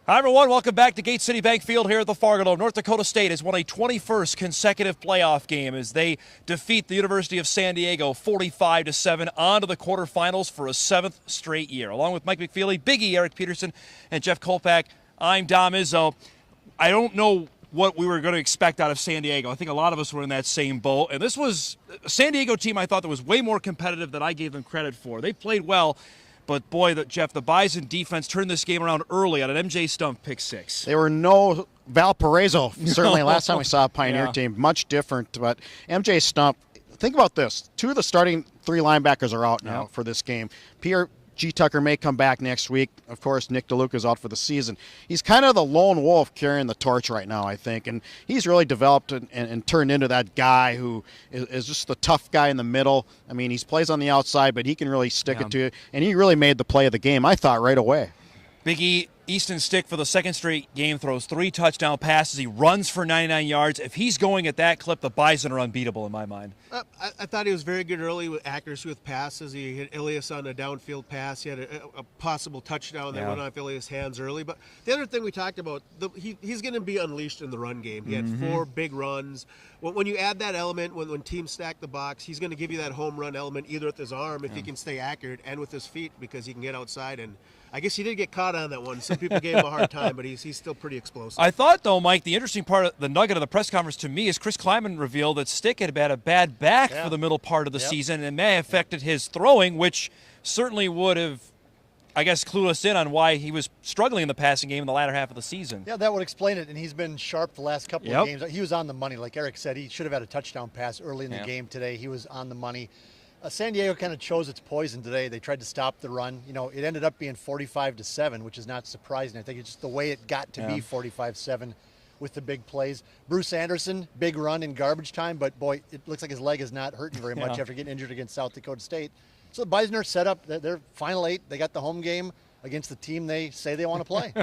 Hi, everyone. Welcome back to Gate City Bank Field here at the Fargo Dome. North Dakota State has won a 21st consecutive playoff game as they defeat the University of San Diego 45-7 on to the quarterfinals for a 7th straight year. Along with Mike McFeely, Big E, Eric Peterson, and Jeff Kolpack, I'm Dom Izzo. I don't know what we were going to expect out of San Diego. I think a lot of us were in that same boat. And this was a San Diego team I thought that was way more competitive than I gave them credit for. They played well. But, boy, Jeff, the Bison defense turned this game around early on an MJ Stumpf pick six. They were no Valparaiso, certainly. Last time we saw a Pioneer team, much different. But MJ Stumpf, think about this. 2 of the starting 3 linebackers are out now for this game. Pierre G. Tucker may come back next week. Of course, Nick DeLuca is out for the season. He's kind of the lone wolf carrying the torch right now, I think. And he's really developed and turned into that guy who is just the tough guy in the middle. I mean, he plays on the outside, but he can really stick it to you. And he really made the play of the game, I thought, right away. Big E, Easton Stick for the second straight game, throws 3 touchdown passes. He runs for 99 yards. If he's going at that clip, the Bison are unbeatable in my mind. I thought he was very good early with accuracy with passes. He hit Ilias on a downfield pass. He had a possible touchdown that went off Ilias' hands early. But the other thing we talked about, he's going to be unleashed in the run game. He had 4 big runs. When you add that element, when teams stack the box, he's going to give you that home run element either with his arm, if he can stay accurate, and with his feet because he can get outside. And I guess he did get caught on that one. Some people gave him a hard time, but he's still pretty explosive. I thought, though, Mike, the interesting part of the nugget of the press conference to me is Chris Kleiman revealed that Stick had had a bad back for the middle part of the season and may have affected his throwing, which certainly would have, I guess, clued us in on why he was struggling in the passing game in the latter half of the season. Yeah, that would explain it, and he's been sharp the last couple of games. He was on the money. Like Eric said, he should have had a touchdown pass early in the game today. He was on the money. San Diego kind of chose its poison today. They tried to stop the run. You know, it ended up being 45-7, which is not surprising. I think it's just the way it got to be 45-7 with the big plays. Bruce Anderson, big run in garbage time, but boy, it looks like his leg is not hurting very much after getting injured against South Dakota State. So the Bison are set up. They're final 8. They got the home game against the team they say they want to play.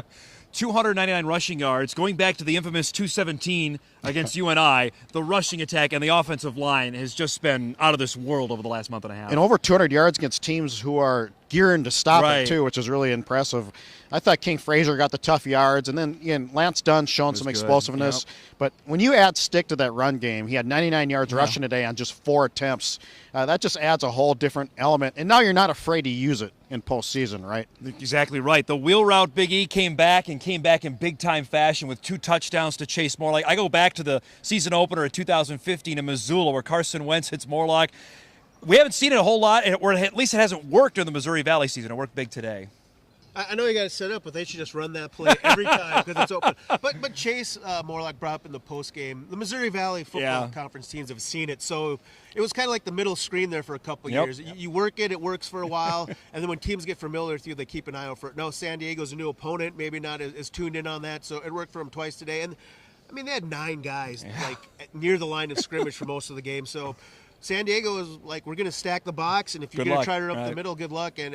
299 rushing yards. Going back to the infamous 217 against UNI, the rushing attack and the offensive line has just been out of this world over the last month and a half. And over 200 yards against teams who are gearing to stop it, too, which is really impressive. I thought King Fraser got the tough yards, and then again, Lance Dunn's shown some explosiveness. But when you add Stick to that run game, he had 99 yards rushing today on just 4 attempts. That just adds a whole different element. And now you're not afraid to use it in postseason, right? Exactly right. The wheel route Big E came back in big-time fashion with 2 touchdowns to Chase Morlock. I go back to the season opener of 2015 in Missoula where Carson Wentz hits Morlock. We haven't seen it a whole lot, or at least it hasn't worked in the Missouri Valley season. It worked big today. I know you got to set up, but they should just run that play every time because it's open. But Chase Morlock brought up in the postgame, the Missouri Valley Football Conference teams have seen it. So it was kind of like the middle screen there for a couple years. You work it works for a while, and then when teams get familiar with you, they keep an eye out for it. No, San Diego's a new opponent, maybe not as tuned in on that, so it worked for them twice today. And, I mean, they had 9 guys like near the line of scrimmage for most of the game. So San Diego is like, we're going to stack the box, and if you're going to try to run up the middle, good luck. And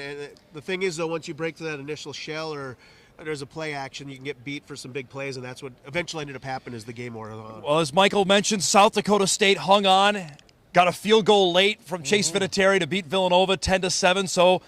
the thing is, though, once you break through that initial shell or there's a play action, you can get beat for some big plays, and that's what eventually ended up happening as the game wore on. Well, as Michael mentioned, South Dakota State hung on, got a field goal late from Chase Vinatieri to beat Villanova 10-7, so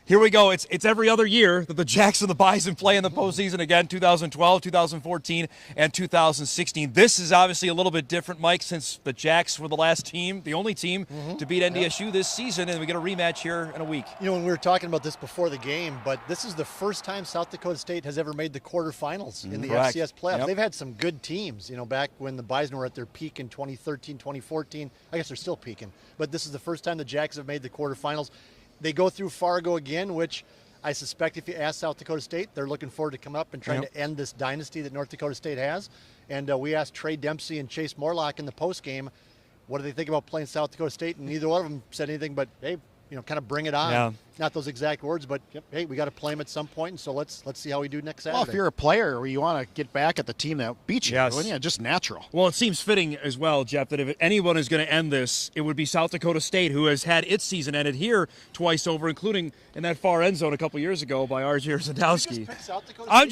here we go. It's every other year that the Jacks and the Bison play in the postseason again, 2012, 2014, and 2016. This is obviously a little bit different, Mike, since the Jacks were the last team, the only team to beat NDSU this season, and we get a rematch here in a week. You know, when we were talking about this before the game, but this is the first time South Dakota State has ever made the quarterfinals in the FCS playoffs. They've had some good teams, you know, back when the Bison were at their peak in 2013, 2014. I guess they're still peaking, but this is the first time the Jacks have made the quarterfinals. They go through Fargo again, which I suspect if you ask South Dakota State, they're looking forward to come up and trying to end this dynasty that North Dakota State has. And we asked Trey Dempsey and Chase Morlock in the postgame, what do they think about playing South Dakota State? And neither one of them said anything but, hey, you know, kind of bring it on. Yeah. Not those exact words, but hey, we got to play them at some point, and so let's see how we do next Saturday. Well, if you're a player, you want to get back at the team that beat you. Yes. Just natural. Well, it seems fitting as well, Jeff, that if anyone is going to end this, it would be South Dakota State, who has had its season ended here twice over, including in that far end zone a couple years ago by R.J. Zadowski. I'm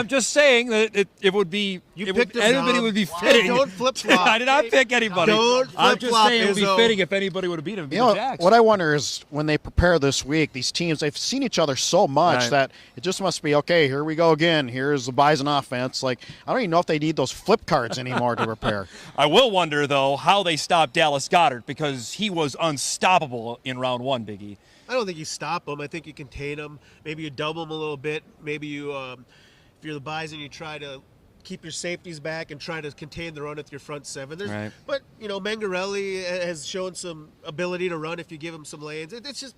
just saying that it would be. Everybody would be fitting. Don't flip-flop. I did not pick anybody. Don't flip-flop. I'm just saying it would be fitting if anybody would have beat him. What I wonder is, just when they prepare this week, these teams, they've seen each other so much that it just must be, okay, here we go again. Here's the Bison offense. Like, I don't even know if they need those flip cards anymore to prepare. I will wonder, though, how they stopped Dallas Goedert, because he was unstoppable in round one, Biggie. I don't think you stop him. I think you contain him. Maybe you double him a little bit. Maybe you, if you're the Bison, you try to keep your safeties back and try to contain the run with your front seven. Right. But, you know, Mangarelli has shown some ability to run if you give him some lanes. It's just,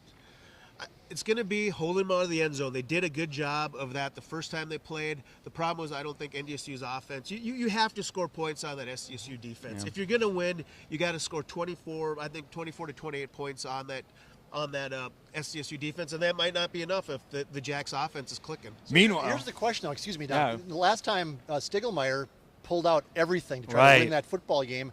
it's going to be holding him out of the end zone. They did a good job of that the first time they played. The problem was I don't think NDSU's offense, you have to score points on that SDSU defense. If you're going to win, you got to score 24 to 28 points on that SDSU defense, and that might not be enough if the Jacks offense is clicking. So Meanwhile, here's the question, though. Excuse me, Don. The last time Stiegelmeier pulled out everything to try to win that football game,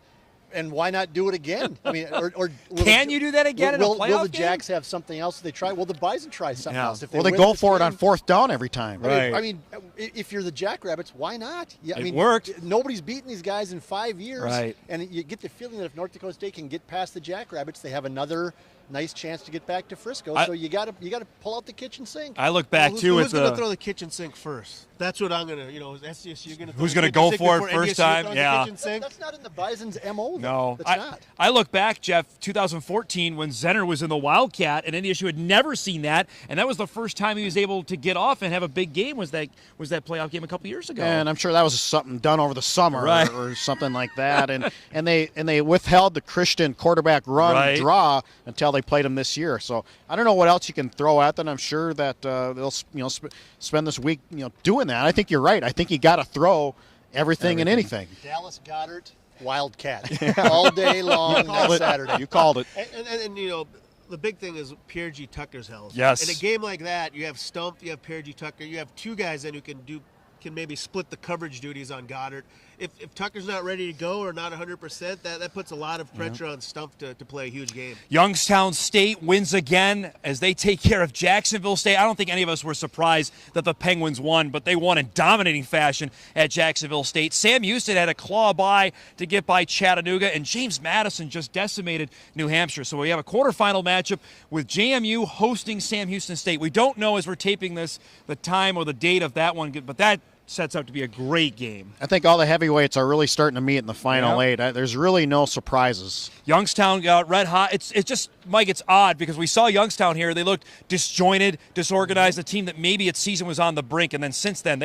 and why not do it again? I mean, or can you do that again in a playoff Will the game? Jacks have something else they try? Will the Bison try something else? If they go for it on fourth down every time. I mean, if you're the Jackrabbits, why not? Yeah, I mean, it worked. Nobody's beaten these guys in 5 years. Right. And you get the feeling that if North Dakota State can get past the Jackrabbits, they have another nice chance to get back to Frisco. So you got to pull out the kitchen sink. I look back too. Who's going to throw the kitchen sink first? That's what I'm going to. Is SDSU going to? Who's going to go for it first time? Yeah. That's not in the Bison's MO. No, that's not. I look back, Jeff, 2014 when Zenner was in the Wildcat, and NDSU had never seen that, and that was the first time he was able to get off and have a big game. Was that playoff game a couple years ago? And I'm sure that was something done over the summer or something like that. And they withheld the Christian quarterback run draw until they played him this year. So I don't know what else you can throw at them. I'm sure that they'll spend this week doing that. I think you're right. I think you got to throw everything and anything. Dallas Goedert, Wildcat, all day long on Saturday. You called it. And the big thing is Pierre G. Tucker's health. Yes. In a game like that, you have Stumpf, you have Pierre G. Tucker, you have two guys then who can maybe split the coverage duties on Goedert. If Tucker's not ready to go or not 100%, that puts a lot of pressure on Stumpf to play a huge game. Youngstown State wins again as they take care of Jacksonville State. I don't think any of us were surprised that the Penguins won, but they won in dominating fashion at Jacksonville State. Sam Houston had a claw by to get by Chattanooga, and James Madison just decimated New Hampshire. So we have a quarterfinal matchup with JMU hosting Sam Houston State. We don't know as we're taping this the time or the date of that one, but that sets out to be a great game. I think all the heavyweights are really starting to meet in the final eight. There's really no surprises. Youngstown got red hot. It's just, Mike, it's odd because we saw Youngstown here. They looked disjointed, disorganized, a team that maybe its season was on the brink, and then since then,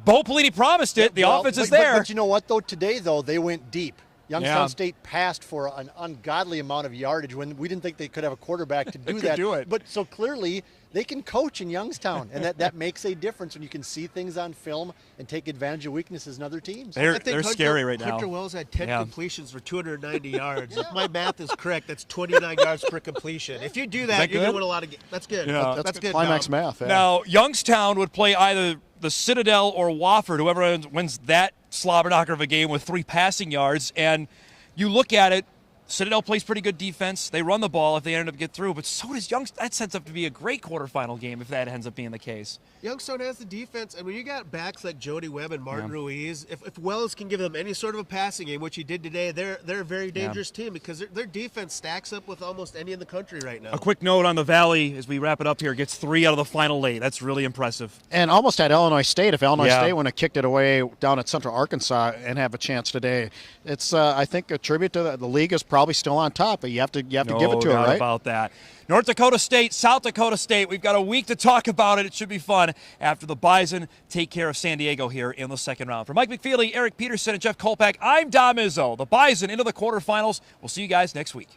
Bo Pelini promised it. The offense is there. But you know what, though? Today, though, they went deep. Youngstown State passed for an ungodly amount of yardage when we didn't think they could have a quarterback to do that. Do it. But so clearly they can coach in Youngstown, and that makes a difference when you can see things on film and take advantage of weaknesses in other teams. They're scary right now. Hunter Wells had 10 completions for 290 yards. If my math is correct, that's 29 yards per completion. If you do that, you're going to win a lot of games. That's good. Yeah, that's good. Climax math. Yeah. Now, Youngstown would play either the Citadel or Wofford, whoever wins that slobber knocker of a game with 3 passing yards. And you look at it, Citadel plays pretty good defense. They run the ball if they end up get through, but so does Youngstown. That sets up to be a great quarterfinal game if that ends up being the case. Youngstown has the defense, and when you got backs like Jody Webb and Martin Ruiz, if Wells can give them any sort of a passing game, which he did today, they're a very dangerous team because their defense stacks up with almost any in the country right now. A quick note on the Valley as we wrap it up here. Gets 3 out of the final 8. That's really impressive. And almost had Illinois State. If Illinois State would have kicked it away down at Central Arkansas and have a chance today, it's I think a tribute to the league is probably still on top, but you have to give it to it, right? No doubt about that. North Dakota State, South Dakota State. We've got a week to talk about it. It should be fun after the Bison take care of San Diego here in the second round. For Mike McFeely, Eric Peterson, and Jeff Kolpack, I'm Dom Izzo. The Bison into the quarterfinals. We'll see you guys next week.